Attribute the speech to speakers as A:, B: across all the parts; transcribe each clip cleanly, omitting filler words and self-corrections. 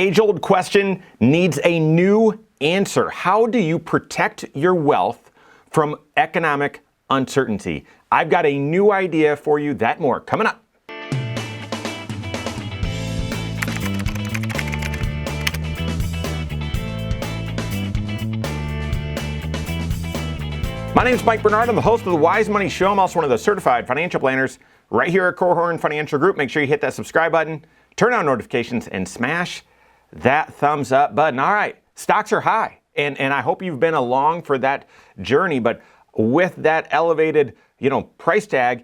A: age-old question needs a new answer. How do you protect your wealth from economic uncertainty? I've got a new idea for you. That more coming up. My name is Mike Bernard. I'm the host of the Wise Money Show. I'm also one of the certified financial planners right here at Korhorn Financial Group. Make sure you hit that subscribe button, turn on notifications, and smash that thumbs up button. All right, stocks are high, and I hope you've been along for that journey. But with that elevated, price tag,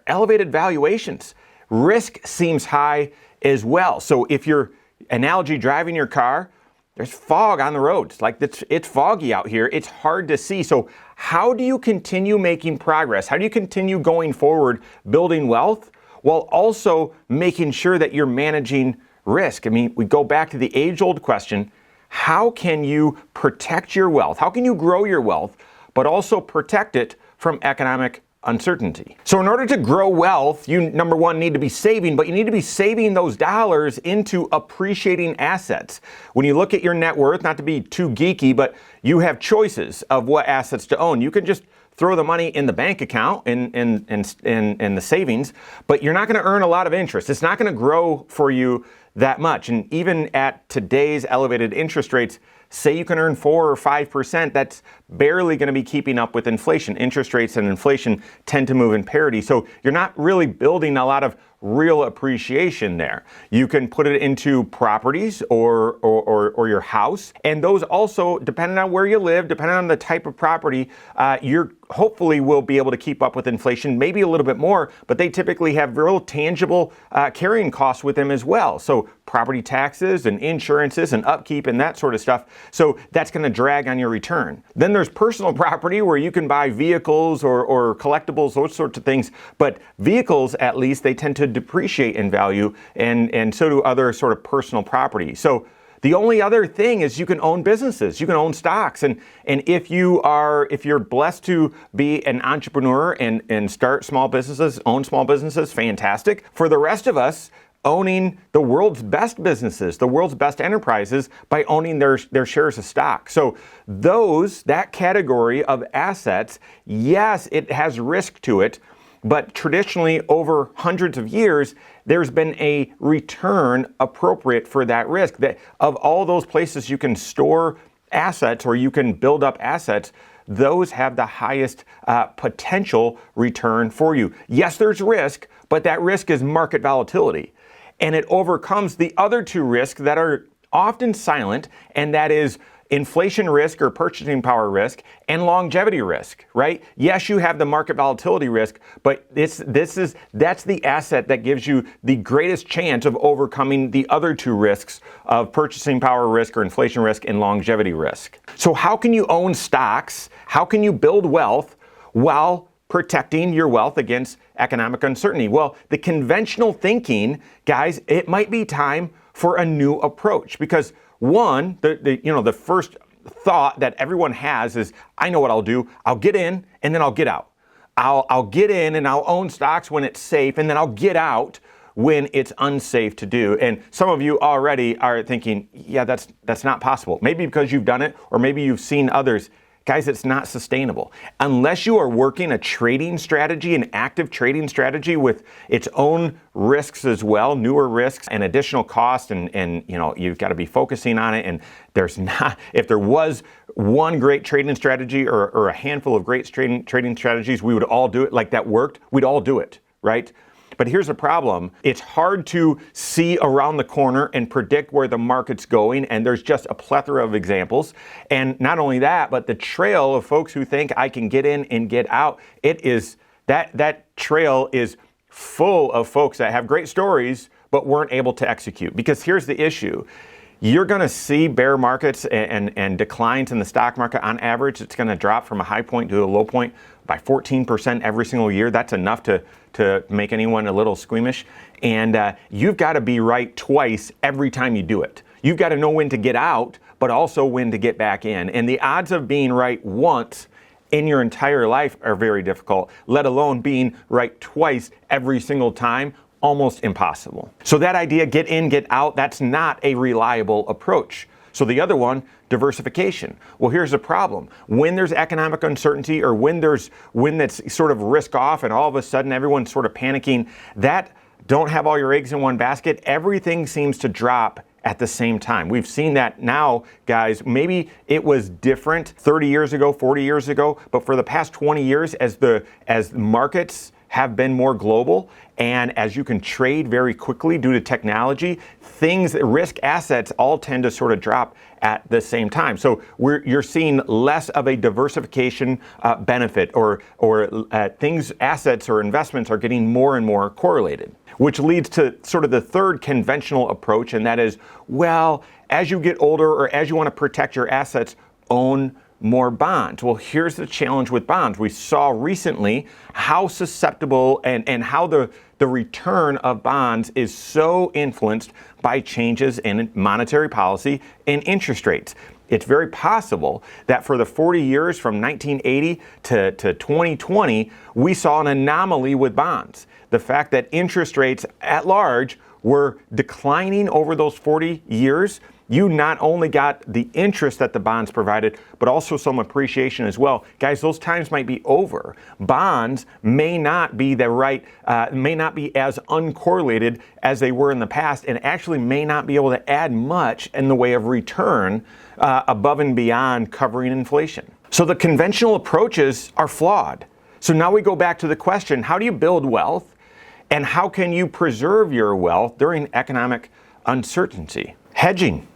A: elevated valuations, risk seems high as well. So if you're analogy driving your car, there's fog on the roads. Like it's foggy out here. It's hard to see. So how do you continue making progress? How do you continue going forward, building wealth, while also making sure that you're managing risk? I mean, we go back to the age-old question, how can you protect your wealth? How can you grow your wealth, but also protect it from economic uncertainty? So in order to grow wealth, you, number one, need to be saving, but you need to be saving those dollars into appreciating assets. When you look at your net worth, not to be too geeky, but you have choices of what assets to own. You can just throw the money in the bank account in the savings, but you're not going to earn a lot of interest. It's not going to grow for you that much. And even at today's elevated interest rates, say you can earn 4 or 5%, that's barely going to be keeping up with inflation. Interest rates and inflation tend to move in parity. So you're not really building a lot of real appreciation there. You can put it into properties or your house. And those also, depending on where you live, depending on the type of property, you're hopefully will be able to keep up with inflation, maybe a little bit more, but they typically have real tangible carrying costs with them as well. So property taxes and insurances and upkeep and that sort of stuff. So that's going to drag on your return. Then there's personal property where you can buy vehicles or collectibles, those sorts of things. But vehicles, at least, they tend to depreciate in value, and so do other sort of personal property. So the only other thing is you can own businesses, you can own stocks. And if you're blessed to be an entrepreneur and start small businesses, own small businesses, fantastic. For the rest of us, owning the world's best businesses, the world's best enterprises by owning their shares of stock. So that category of assets, yes, it has risk to it, but traditionally over hundreds of years, there's been a return appropriate for that risk. That of all those places you can store assets or you can build up assets, those have the highest potential return for you. Yes, there's risk, but that risk is market volatility. And it overcomes the other two risks that are often silent, and that is inflation risk or purchasing power risk and longevity risk, right? Yes, you have the market volatility risk, but that's the asset that gives you the greatest chance of overcoming the other two risks of purchasing power risk or inflation risk and longevity risk. So how can you own stocks? How can you build wealth while protecting your wealth against economic uncertainty? Well, the conventional thinking, guys, it might be time for a new approach, because one, the first thought that everyone has is, I know what I'll do. I'll get in and then I'll get out. I'll get in and I'll own stocks when it's safe, and then I'll get out when it's unsafe to do. And some of you already are thinking, yeah, that's not possible. Maybe because you've done it, or maybe you've seen others. Guys, it's not sustainable. Unless you are working a trading strategy, an active trading strategy with its own risks as well, newer risks and additional costs, and you've got to be focusing on it. And if there was one great trading strategy or a handful of great trading strategies, we would all do it. Like that worked, we'd all do it, right? But here's the problem. It's hard to see around the corner and predict where the market's going, and there's just a plethora of examples. And not only that, but the trail of folks who think I can get in and get out, that trail is full of folks that have great stories but weren't able to execute. Because here's the issue. You're going to see bear markets and declines in the stock market. On average, it's going to drop from a high point to a low point by 14% every single year. That's enough to make anyone a little squeamish. And you've got to be right twice every time you do it. You've got to know when to get out, but also when to get back in. And the odds of being right once in your entire life are very difficult, let alone being right twice every single time. almost impossible. So that idea, get in, get out, that's not a reliable approach. So the other one, diversification. Well, here's the problem. When there's economic uncertainty, or when that's sort of risk off and all of a sudden everyone's sort of panicking, that don't have all your eggs in one basket, everything seems to drop at the same time. We've seen that now, guys. Maybe it was different 30 years ago, 40 years ago, but for the past 20 years, as markets have been more global, and as you can trade very quickly due to technology, risk assets all tend to sort of drop at the same time. So you're seeing less of a diversification benefit, or assets or investments are getting more and more correlated, which leads to sort of the third conventional approach, and that is, well, as you get older or as you want to protect your assets, own more bonds. Well, here's the challenge with bonds. We saw recently how susceptible and how the return of bonds is so influenced by changes in monetary policy and interest rates. It's very possible that for the 40 years from 1980 to 2020, we saw an anomaly with bonds. The fact that interest rates at large were declining over those 40 years, you not only got the interest that the bonds provided, but also some appreciation as well. Guys, those times might be over. Bonds may not be may not be as uncorrelated as they were in the past, and actually may not be able to add much in the way of return above and beyond covering inflation. So the conventional approaches are flawed. So now we go back to the question, how do you build wealth, and how can you preserve your wealth during economic uncertainty? Hedging.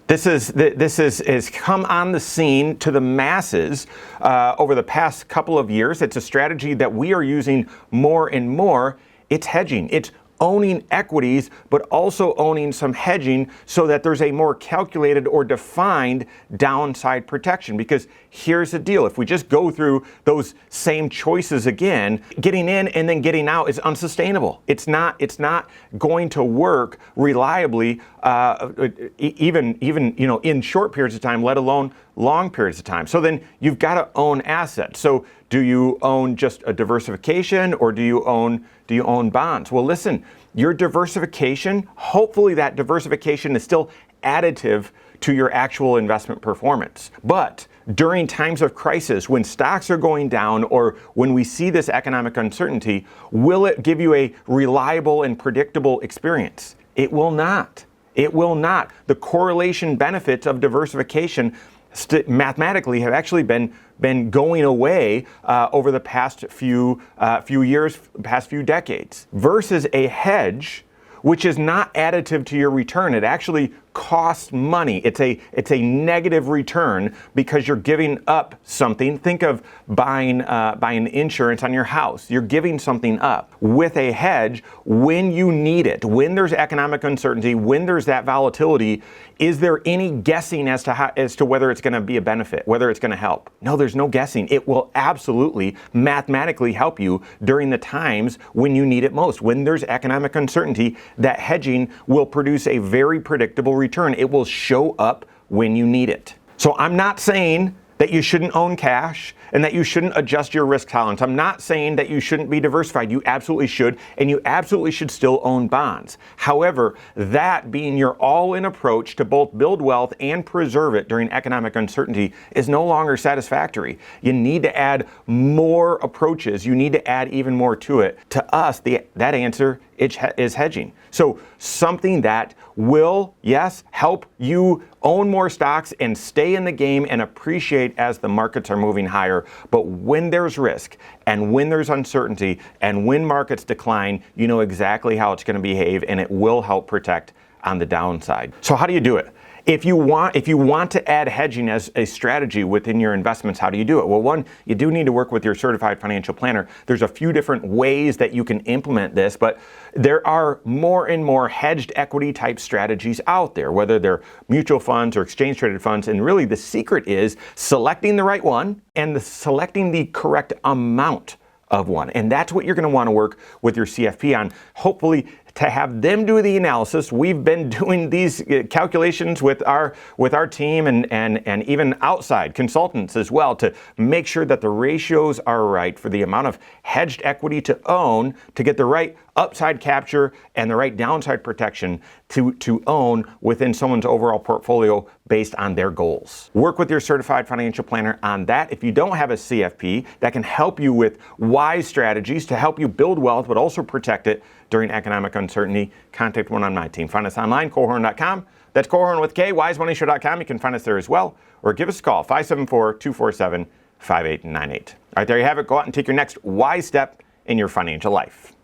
A: This has come on the scene to the masses over the past couple of years. It's a strategy that we are using more and more. It's hedging. It's owning equities, but also owning some hedging so that there's a more calculated or defined downside protection. Because here's the deal. If we just go through those same choices again, getting in and then getting out is unsustainable. It's not going to work reliably, even in short periods of time, let alone long periods of time. So then you've got to own assets. So do you own just a diversification, or do you own bonds? Well, listen, your diversification, hopefully that diversification is still additive to your actual investment performance. But during times of crisis, when stocks are going down, or when we see this economic uncertainty, will it give you a reliable and predictable experience? It will not. It will not. The correlation benefits of diversification mathematically have actually been going away over the past few years, past few decades, versus a hedge, which is not additive to your return. It actually costs money. It's a negative return because you're giving up something. Think of buying insurance on your house. You're giving something up. With a hedge, when you need it, when there's economic uncertainty, when there's that volatility, is there any guessing as to whether it's going to be a benefit, whether it's going to help? No, there's no guessing. It will absolutely mathematically help you during the times when you need it most. When there's economic uncertainty, that hedging will produce a very predictable return. It will show up when you need it. So I'm not saying that you shouldn't own cash and that you shouldn't adjust your risk tolerance. I'm not saying that you shouldn't be diversified. You absolutely should, and you absolutely should still own bonds. However, that being your all-in approach to both build wealth and preserve it during economic uncertainty is no longer satisfactory. You need to add more approaches. You need to add even more to it. To us, that answer is hedging. So something that will, yes, help you own more stocks and stay in the game and appreciate as the markets are moving higher. But when there's risk and when there's uncertainty and when markets decline, you know exactly how it's going to behave, and it will help protect on the downside. So how do you do it? If you want to add hedging as a strategy within your investments, how do you do it? Well, one, you do need to work with your certified financial planner. There's a few different ways that you can implement this, but there are more and more hedged equity type strategies out there, whether they're mutual funds or exchange traded funds. And really the secret is selecting the right one and selecting the correct amount of one. And that's what you're going to want to work with your CFP on. Hopefully to have them do the analysis. We've been doing these calculations with our team and even outside consultants as well to make sure that the ratios are right for the amount of hedged equity to own to get the right upside capture and the right downside protection to own within someone's overall portfolio based on their goals. Work with your certified financial planner on that. If you don't have a CFP that can help you with wise strategies to help you build wealth but also protect it during economic uncertainty, contact one on my team. Find us online, Korhorn.com. That's Korhorn with K, wisemoneyshow.com. You can find us there as well, or give us a call, 574-247-5898. All right, there you have it. Go out and take your next wise step in your financial life.